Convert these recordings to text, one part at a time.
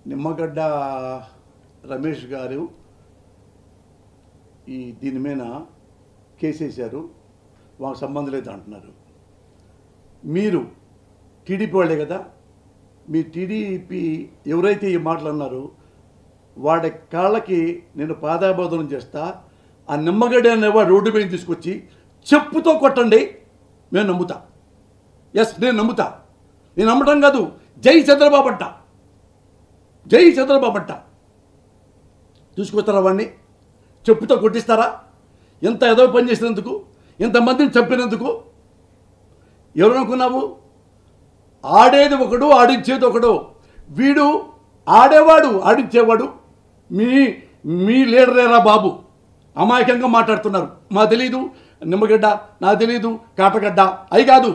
నిమ్మగడ్డ రమేష్ గారు దీని మీద కేసేశారు, వాళ్ళకి సంబంధం లేదు అంటున్నారు. మీరు టీడీపీ వాళ్ళే కదా, మీ టీడీపీ ఎవరైతే ఈ మాటలు అన్నారో వాడి కాళ్ళకి నేను పాదాబోధనం చేస్తా. ఆ నిమ్మగడ్డ అనేవాడు రోడ్డు మీద తీసుకొచ్చి చెప్పుతో కొట్టండి, నేను నమ్ముతా. ఎస్, నేను నమ్ముతా. నేను నమ్మటం కాదు, జై చంద్రబాబు అంట, జై చంద్రబాబు అంట. తీసుకొస్తారా వాడిని? చెప్పుతో కొట్టిస్తారా? ఎంత ఏదో పని చేసినందుకు, ఎంతమందిని చంపినందుకు. ఎవరనుకున్నావు? ఆడేది ఒకడు, ఆడించేది ఒకడు. వీడు ఆడేవాడు, ఆడించేవాడు. మీ లీడరేరా బాబు, అమాయకంగా మాట్లాడుతున్నారు. మా తెలీదు నిమ్మగడ్డ, నా తెలీదు కాటగడ్డ, అయి కాదు.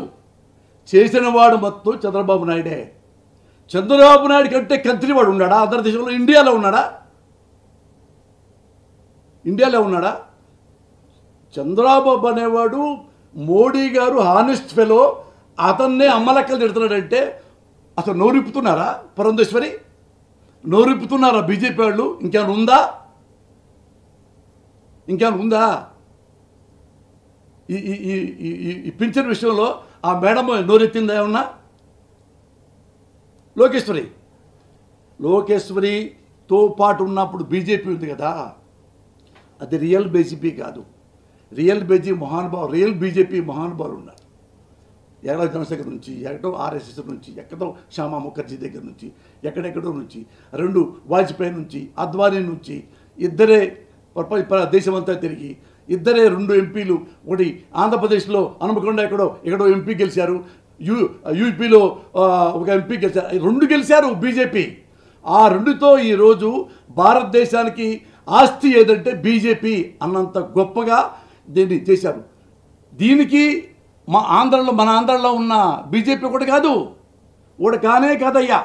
చేసినవాడు మొత్తం చంద్రబాబు నాయుడే. చంద్రబాబు నాయుడు కంటే కంత్రివాడు ఉన్నాడా ఆంధ్ర దేశంలో? ఇండియాలో ఉన్నాడా? ఇండియాలో ఉన్నాడా? చంద్రబాబు అనేవాడు మోడీ గారు హానెస్ట్ ఫెలో, అతన్నే అమ్మలక్కలు తిడుతున్నాడంటే అసలు నోరిప్పుతున్నారా? పురంధేశ్వరి నోరిప్పుతున్నారా బీజేపీ వాళ్ళు? ఇంకేమైనా ఉందా? ఇంకేమైనా ఉందా? ఈ పింఛన్ విషయంలో ఆ మేడం నోరెత్తిందా ఏమన్నా? లోకేశ్వరితో పాటు ఉన్నప్పుడు బీజేపీ ఉంది కదా, అది రియల్ బీజేపీ కాదు. రియల్ బీజేపీ మహానుభావులు ఉన్నారు. ఎక్కడో జనశేఖర్ నుంచి, ఎక్కడో ఆర్ఎస్ఎస్ నుంచి, ఎక్కడో శ్యామా ముఖర్జీ దగ్గర నుంచి, ఎక్కడెక్కడో నుంచి, 2 వాజ్పేయి నుంచి, అద్వానీ నుంచి, ఇద్దరే దేశమంతా తిరిగి, ఇద్దరే 2 ఎంపీలు. ఒకటి ఆంధ్రప్రదేశ్లో హనుమకొండ ఎక్కడో ఎంపీ గెలిచారు, యూపీలో ఒక ఎంపీ గెలిచారు, 2 గెలిచారు బీజేపీ. ఆ 2తో ఈరోజు భారతదేశానికి ఆస్తి ఏదంటే బీజేపీ అన్నంత గొప్పగా దీన్ని చేశారు. దీనికి మన ఆంధ్రలో ఉన్న బీజేపీ ఒకటి కాదు, ఒకటి కానే కాదయ్యా.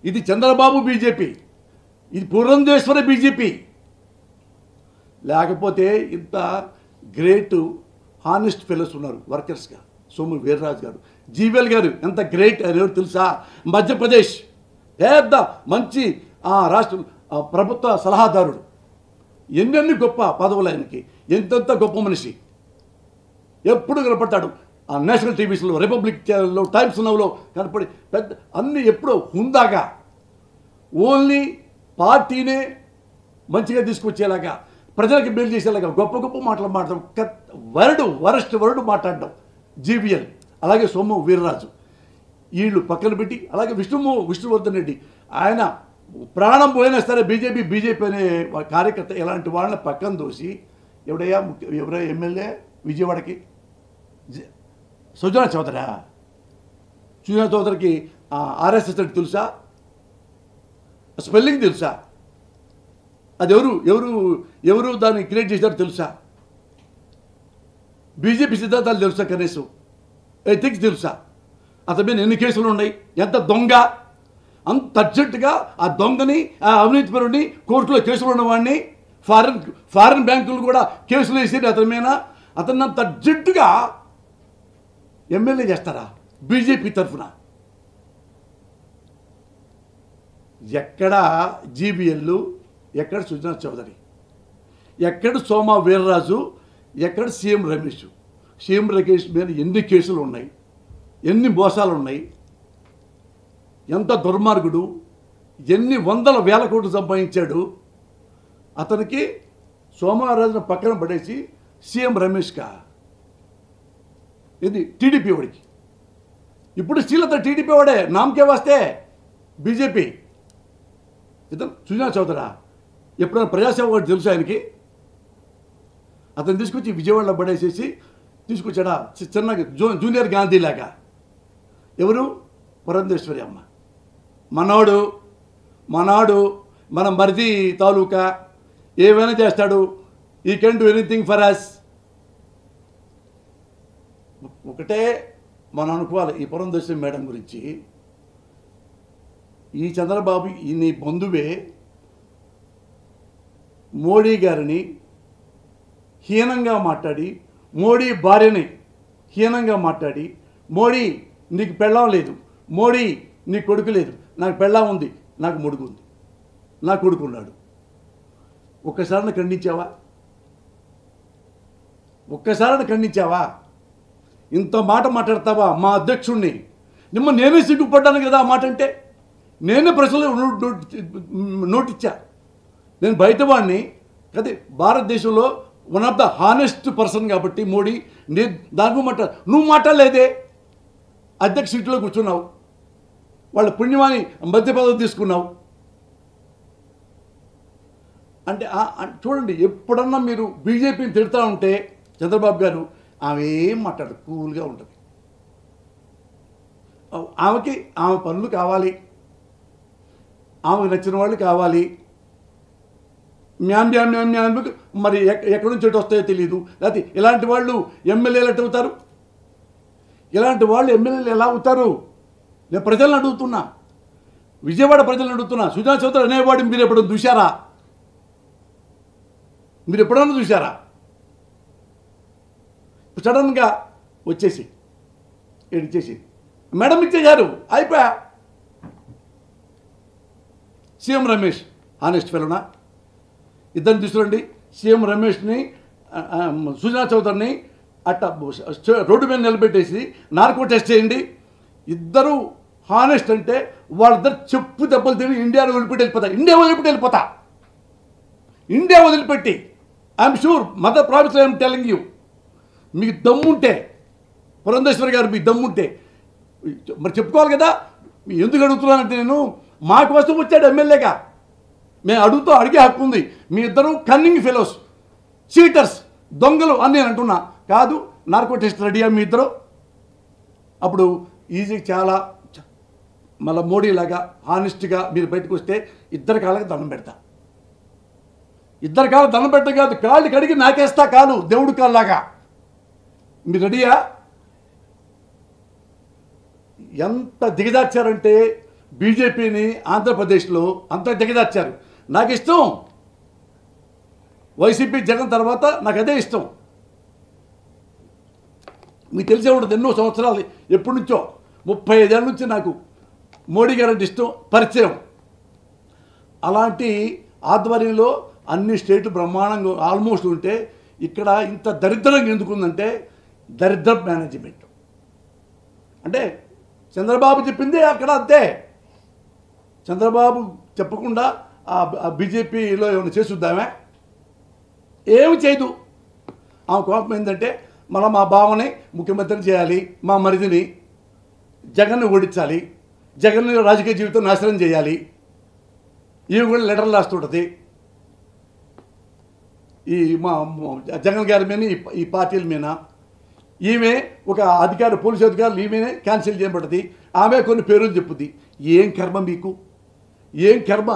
ఇది చంద్రబాబు బీజేపీ, ఇది పురంధేశ్వరి బీజేపీ. లేకపోతే ఇంత గ్రేట్ హానెస్ట్ ఫెలోస్ ఉన్నారు వర్కర్స్గా. సోము వీర్రాజు గారు, జీవీఎల్ గారు ఎంత గ్రేట్ అనేవారు తెలుసా? మధ్యప్రదేశ్ పెద్ద మంచి రాష్ట్ర ప్రభుత్వ సలహాదారుడు. ఎన్నెన్ని గొప్ప పదవులు ఆయనకి, ఎంతెంత గొప్ప మనిషి. ఎప్పుడు కనపడతాడు ఆ నేషనల్ టీవీస్లో, రిపబ్లిక్ ఛానల్లో, టైమ్స్ నవ్లో కనపడి పెద్ద అన్నీ ఎప్పుడో హుందాగా ఓన్లీ పార్టీనే మంచిగా తీసుకొచ్చేలాగా, ప్రజలకు మేలు చేసేలాగా గొప్ప మాటలు మాట్లాడడం, వరస్ట్ మాట్లాడడం జీవీఎల్. అలాగే సోము వీర్రాజు వీళ్ళు పక్కన పెట్టి, అలాగే విష్ణువర్ధన్ రెడ్డి, ఆయన ప్రాణం పోయినా సరే బీజేపీ అనే కార్యకర్త, ఇలాంటి వాళ్ళని పక్కన దోసి ఎవరో ఎమ్మెల్యే విజయవాడకి సుజనా చౌదరికి ఆర్ఎస్ఎస్ అంటే తెలుసా? స్పెల్లింగ్ తెలుసా? అది ఎవరు దాన్ని క్రియేట్ చేశారో తెలుసా? బీజేపీ సిద్ధాంతాలు తెలుసా? కనీసం ఎథిక్స్ తెలుసా? అతని మీద ఎన్ని కేసులు ఉన్నాయి? ఎంత దొంగ! అంత అర్జెంటుగా ఆ దొంగని, ఆ అవినీతిపరుడిని, కోర్టులో కేసులు ఉన్నవాడిని, ఫారిన్ బ్యాంకులు కూడా కేసులు వేసి అతని మీద, అతన్ని అంత అర్జెంటుగా ఎమ్మెల్యే చేస్తారా బీజేపీ తరఫున? ఎక్కడ జీబీఎల్, ఎక్కడ సుజనా చౌదరి, ఎక్కడ సోమా వీర్రాజు, ఎక్కడ సీఎం రమేష్ మీద ఎన్ని కేసులు ఉన్నాయి, ఎన్ని మోసాలు ఉన్నాయి, ఎంత దుర్మార్గుడు, ఎన్ని వందల వేల కోట్లు సంపాదించాడు. అతనికి సోమవారాజును పక్కన పడేసి సీఎం రమేష్గా ఇది టీడీపీ వాడికి. ఇప్పుడు శ్రీలత టీడీపీ వాడే, నామకే వస్తే బీజేపీ. ఇతను సుజనా చౌదరా ఎప్పుడైనా ప్రజాసేవ వాడు తెలుసు ఆయనకి? అతను తీసుకొచ్చి విజయవాడలో పడేసేసి తీసుకొచ్చాడా చిన్నగా, జూనియర్ గాంధీ లాగా. ఎవరు? పురంధేశ్వరి అమ్మ. మనోడు మన మరిది తాలూకా, ఏమైనా చేస్తాడు. He can do anything for us. ఒకటే మనం అనుకోవాలి ఈ పురంధేశ్వరి మేడం గురించి. ఈ చంద్రబాబు నీ బంధువే మోడీ గారిని హీనంగా మాట్లాడి, మోడీ భార్యని హీనంగా మాట్లాడి, మోడీ నీకు పెళ్ళాం లేదు, మోడీ నీ కొడుకు లేదు, నాకు పెళ్ళాం ఉంది, నాకు మొడుగు ఉంది, నా కొడుకున్నాడు. ఒక్కసారిని ఖండించావా? ఒక్కసారిని ఖండించావా? ఇంత మాట మాట్లాడతావా మా అధ్యక్షుడిని? నేనే సిగ్గుపడ్డాను కదా ఆ మాట అంటే. నేనే ప్రశ్నలు నోటిచ్చా. నేను బయటవాడిని కదే, భారతదేశంలో one of the honest person కాబట్టి మోడీ. నేను దాని నువ్వు మాట్లాడలేదే. అధ్యక్ష సీట్లో కూర్చున్నావు, వాళ్ళ పుణ్యమాని మధ్య పదవి తీసుకున్నావు అంటే. చూడండి, ఎప్పుడన్నా మీరు బీజేపీని తిడతా ఉంటే చంద్రబాబు గారు ఆమె ఏం మాట్లాడు, కూల్గా ఉంటుంది. ఆమెకి ఆమె పనులు కావాలి, ఆమెకు నచ్చిన వాళ్ళు కావాలి. మ్యామ్ మరి ఎక్కడి నుంచి ఎటు వస్తాయో తెలియదు. లేకపోతే ఇలాంటి వాళ్ళు ఎమ్మెల్యేలు ఎటు అవుతారు? ఇలాంటి వాళ్ళు ఎమ్మెల్యేలు ఎలా అవుతారు? నేను ప్రజలను అడుగుతున్నా, విజయవాడ ప్రజలను అడుగుతున్నా. సుజనా చౌదరి అనేవాడిని మీరు ఎప్పుడైనా చూశారా? మీరు ఎప్పుడన్నా చూశారా? సడన్గా వచ్చేసి ఏడిచేసి మేడం ఇచ్చేశారు, అయిపోయా. సీఎం రమేష్ హానెస్ట్ ఫెలోనా? ఇద్దరిని తీసుకురండి. సీఎం రమేష్ని, సుజనా చౌదరిని అట్ట రోడ్డు మీద నిలబెట్టేసి నార్కో టెస్ట్ చేయండి. ఇద్దరు హానెస్ట్ అంటే వాళ్ళిద్దరు చెప్పు దెబ్బలు తిని ఇండియాను వదిలిపెట్టి వెళ్ళిపోతా. ఇండియా వదిలిపెట్టి I'm sure mother promise I'm telling you. మీకు దమ్ముంటే, పురంధేశ్వరి గారు మీకు దమ్ముంటే మరి చెప్పుకోవాలి కదా. ఎందుకు అడుగుతున్నానంటే, నేను మా కోసం వచ్చాడు ఎమ్మెల్యేగా, మేము అడిగే హక్కు ఉంది. మీ ఇద్దరు కన్నింగ్ ఫెలోస్, చీటర్స్, దొంగలు అని నేను అంటున్నా. కాదు, నార్కో టెస్ట్ రెడీయా మీ ఇద్దరు? అప్పుడు ఈజీ చాలా మళ్ళీ మోడీలాగా హానెస్ట్గా మీరు బయటకు వస్తే ఇద్దరి కాళ్ళకి దండం పెడతా. ఇద్దరి కాళ్ళు దండం పెట్ట కాదు, కాళ్ళు కడిగి నాకేస్తా కాలు, దేవుడు కాళ్ళలాగా. మీరు రెడీయా? ఎంత దిగజార్చారంటే బీజేపీని ఆంధ్రప్రదేశ్లో అంత దిగజార్చారు. నాకు ఇష్టం వైసీపీ, జగన్ తర్వాత నాకు అదే ఇష్టం. మీకు తెలిసే ఉంటుంది, ఎన్నో సంవత్సరాలు, ఎప్పటి నుంచో 35 ఏళ్ళ నుంచి నాకు మోడీ గారు అంటే ఇష్టం, పరిచయం. అలాంటి ఆధ్వర్యంలో అన్ని స్టేట్లు బ్రహ్మాండంగా ఆల్మోస్ట్ ఉంటే ఇక్కడ ఇంత దరిద్రంగా ఎందుకుందంటే దరిద్ర మేనేజ్మెంట్. అంటే చంద్రబాబు చెప్పింది అక్కడ అంతే. చంద్రబాబు చెప్పకుండా ఆ బీజేపీలో ఏమైనా చేసుద్దామే? ఏమి చేయదు. ఆమె కోపం ఏంటంటే మళ్ళీ మా బావని ముఖ్యమంత్రిని చేయాలి, మా మరిదిని జగన్ని ఓడించాలి, జగన్ రాజకీయ జీవితం నాశనం చేయాలి. ఇవి కూడా లెటర్లు రాస్తుంటుంది ఈ మా జగన్ గారి మీద, ఈ పార్టీల మీద. ఈమె ఒక పోలీసు అధికారులు ఈమెనే క్యాన్సిల్ చేయబడుతుంది. ఆమె కొన్ని పేర్లు చెప్పుద్ది. ఏం కర్మ మీకు? ఏం కర్మ?